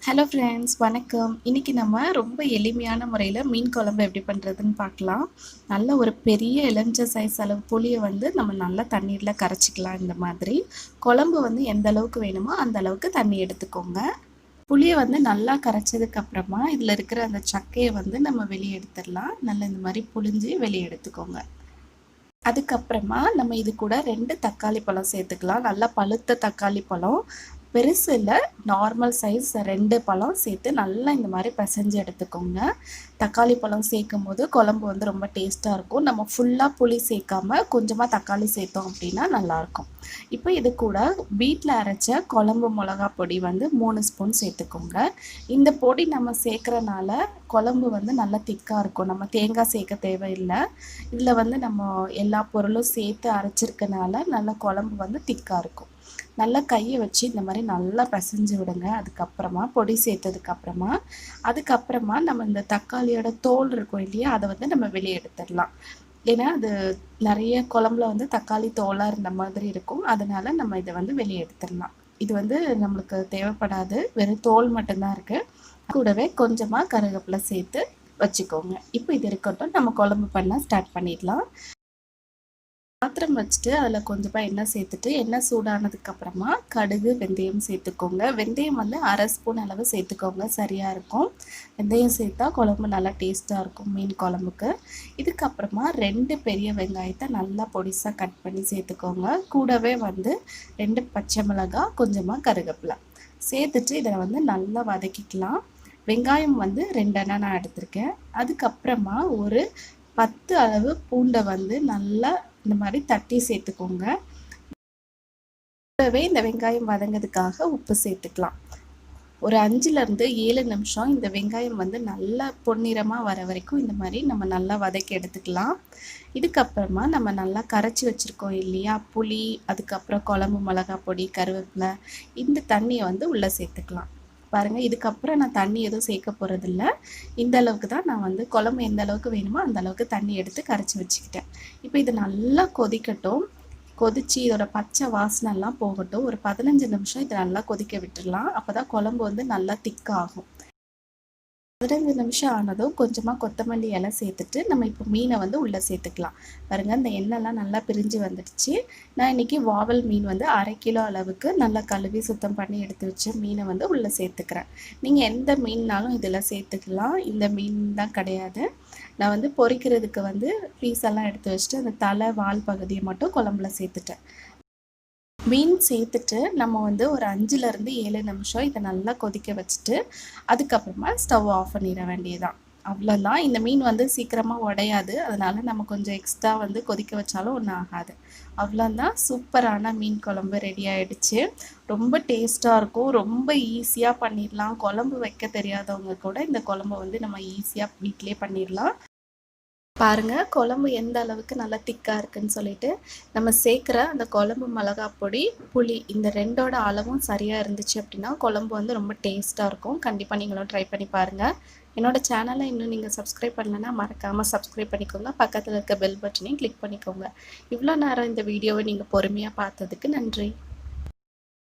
Hello friends, வணக்கம். இன்றைக்கி நம்ம ரொம்ப எளிமையான முறையில் மீன் குழம்பு எப்படி பண்ணுறதுன்னு பார்க்கலாம். நல்ல ஒரு பெரிய இளஞ்ச சைஸ் அளவு புளியை வந்து நம்ம நல்லா தண்ணீரில் கரைச்சிக்கலாம். இந்த மாதிரி குழம்பு வந்து எந்த அளவுக்கு வேணுமோ அந்த அளவுக்கு தண்ணி எடுத்துக்கோங்க. புளியை வந்து நல்லா கரைச்சதுக்கப்புறமா இதில் இருக்கிற அந்த சக்கையை வந்து நம்ம வெளியே எடுத்துடலாம். நல்லா இந்த மாதிரி புளிஞ்சு வெளியே எடுத்துக்கோங்க. அதுக்கப்புறமா நம்ம இது கூட 2 தக்காளி பழம் சேர்த்துக்கலாம். நல்லா பழுத்த தக்காளி பழம், பெருசு இல்லை, நார்மல் சைஸ் 2 பழம் சேர்த்து நல்லா இந்த மாதிரி பிசைஞ்சு எடுத்துக்கோங்க. தக்காளி பழம் சேர்க்கும் போது குழம்பு வந்து ரொம்ப டேஸ்ட்டாக இருக்கும். நம்ம ஃபுல்லாக புளி சேர்க்காம கொஞ்சமாக தக்காளி சேர்த்தோம் அப்படின்னா நல்லாயிருக்கும். இப்போ இது கூட வீட்டில் அரைச்ச குழம்பு மிளகா பொடி வந்து 3 ஸ்பூன் சேர்த்துக்கோங்க. இந்த பொடி நம்ம சேர்க்குறனால குழம்பு வந்து நல்லா திக்காக இருக்கும். நம்ம தேங்காய் சேர்க்க தேவையில்லை. இதில் வந்து நம்ம எல்லா பொருளும் சேர்த்து அரைச்சிருக்கனால நல்லா குழம்பு வந்து திக்காக இருக்கும். நல்லா கையை வச்சு இந்த மாதிரி நல்லா பிசைஞ்சு விடுங்க. அதுக்கப்புறமா பொடி சேர்த்ததுக்கப்புறமா நம்ம இந்த தக்காளியோட தோல் இருக்கும் இல்லையா, அதை வந்து நம்ம வெளியே எடுத்துடலாம். ஏன்னா அது நிறைய குழம்புல வந்து தக்காளி தோலாக இருந்த மாதிரி இருக்கும். அதனால நம்ம இதை வந்து வெளியே எடுத்துடலாம். இது வந்து நம்மளுக்கு தேவைப்படாது, வெறும் தோல் மட்டும்தான் இருக்குது. கூடவே கொஞ்சமாக கருவேப்பிலை சேர்த்து வச்சுக்கோங்க. இப்போ இது இருக்கட்டும், நம்ம குழம்பு பண்ண ஸ்டார்ட் பண்ணிடலாம். பாத்திரம் வச்சுட்டு அதில் கொஞ்சமாக எண்ணெய் சேர்த்துட்டு எண்ணெய் சூடானதுக்கப்புறமா கடுகு வெந்தயம் சேர்த்துக்கோங்க. வெந்தயம் வந்து 1/2 ஸ்பூன் அளவு சேர்த்துக்கோங்க, சரியாக இருக்கும். வெந்தயம் சேர்த்தா குழம்பு நல்லா டேஸ்ட்டாக இருக்கும் மீன் குழம்புக்கு. இதுக்கப்புறமா 2 பெரிய வெங்காயத்தை நல்லா பொடிசாக கட் பண்ணி சேர்த்துக்கோங்க. கூடவே வந்து 2 பச்சை மிளகாய், கொஞ்சமாக கருவேப்பிலை சேர்த்துட்டு இதை வந்து நல்லா வதக்கிக்கலாம். வெங்காயம் வந்து 2 நான் எடுத்திருக்கேன். அதுக்கப்புறமா ஒரு 10 அளவு பூண்டை வந்து நல்லா இந்த மாதிரி தட்டி சேர்த்துக்கோங்க. கூடவே இந்த வெங்காயம் வதங்கிறதுக்காக உப்பு சேர்த்துக்கலாம். ஒரு 5லேருந்து 7 நிமிஷம் இந்த வெங்காயம் வந்து நல்லா பொன்னிறமாக வர வரைக்கும் இந்த மாதிரி நம்ம நல்லா வதக்கி எடுத்துக்கலாம். இதுக்கப்புறமா நம்ம நல்லா கரைச்சி வச்சுருக்கோம் இல்லையா புளி, அதுக்கப்புறம் குழம்பு மிளகா பொடி, கருவேப்பிலை, இந்த தண்ணியை வந்து உள்ளே சேர்த்துக்கலாம். பாருங்கள், இதுக்கப்புறம் நான் தண்ணி எதுவும் சேர்க்க போகிறதில்ல. இந்த அளவுக்கு தான் நான் வந்து குழம்பு எந்த அளவுக்கு வேணுமோ அந்த அளவுக்கு தண்ணி எடுத்து கரைச்சி வச்சுக்கிட்டேன். இப்போ இது நல்லா கொதிக்கட்டும். கொதித்து இதோட பச்சை வாசனைலாம் போகட்டும். ஒரு 15 நிமிஷம் இதை நல்லா கொதிக்க விட்டுடலாம். அப்போ தான் குழம்பு வந்து நல்லா திக்காகும். 15 நிமிஷம் ஆனதும் கொஞ்சமாக கொத்தமல்லி இலை சேர்த்துட்டு நம்ம இப்போ மீனை வந்து உள்ளே சேர்த்துக்கலாம். பாருங்கள், இந்த எண்ணெய்லாம் நல்லா பிரிஞ்சு வந்துடுச்சு. நான் இன்றைக்கி வாவல் மீன் வந்து 1/2 கிலோ அளவுக்கு நல்லா கழுவி சுத்தம் பண்ணி எடுத்து வச்ச மீனை வந்து உள்ளே சேர்த்துக்கிறேன். நீங்கள் எந்த மீன்னாலும் இதில் சேர்த்துக்கலாம். இந்த மீன் தான் கிடையாது. நான் வந்து பொரிக்கிறதுக்கு வந்து பீஸ் எல்லாம் எடுத்து வச்சுட்டு அந்த தலை வால் பகுதியை மட்டும் குழம்புல சேர்த்துட்டேன். மீன் சேர்த்துட்டு நம்ம வந்து ஒரு 5லேருந்து 7 நிமிஷம் இதை நல்லா கொதிக்க வச்சுட்டு அதுக்கப்புறமா ஸ்டவ் ஆஃப் பண்ணிட வேண்டியதுதான். அவ்வளோதான். இந்த மீன் வந்து சீக்கிரமாக உடையாது. அதனால் நம்ம கொஞ்சம் எக்ஸ்ட்ரா வந்து கொதிக்க வச்சாலும் ஒன்றும் ஆகாது. அவ்வளோதான், சூப்பரான மீன் குழம்பு ரெடி ஆகிடுச்சு. ரொம்ப டேஸ்ட்டாக இருக்கும். ரொம்ப ஈஸியாக பண்ணிடலாம். குழம்பு வைக்க தெரியாதவங்க கூட இந்த குழம்பு வந்து நம்ம ஈஸியாக வீட்டிலே பண்ணிடலாம். பாருங்கள், குழம்பு எந்த அளவுக்கு நல்லா திக்காக இருக்குன்னு சொல்லிட்டு நம்ம சேர்க்குற அந்த குழம்பு மிளகா பொடி, புளி, இந்த 2ஓட அளவும் சரியாக இருந்துச்சு அப்படின்னா குழம்பு வந்து ரொம்ப டேஸ்ட்டாக இருக்கும். கண்டிப்பாக நீங்களும் ட்ரை பண்ணி பாருங்கள். என்னோடய சேனலை இன்னும் நீங்கள் சப்ஸ்கிரைப் பண்ணலைன்னா மறக்காமல் சப்ஸ்கிரைப் பண்ணிக்கோங்க. பக்கத்தில் இருக்க பெல் பட்டனையும் கிளிக் பண்ணிக்கோங்க. இவ்வளோ நேரம் இந்த வீடியோவை நீங்கள் பொறுமையாக பார்த்ததுக்கு நன்றி.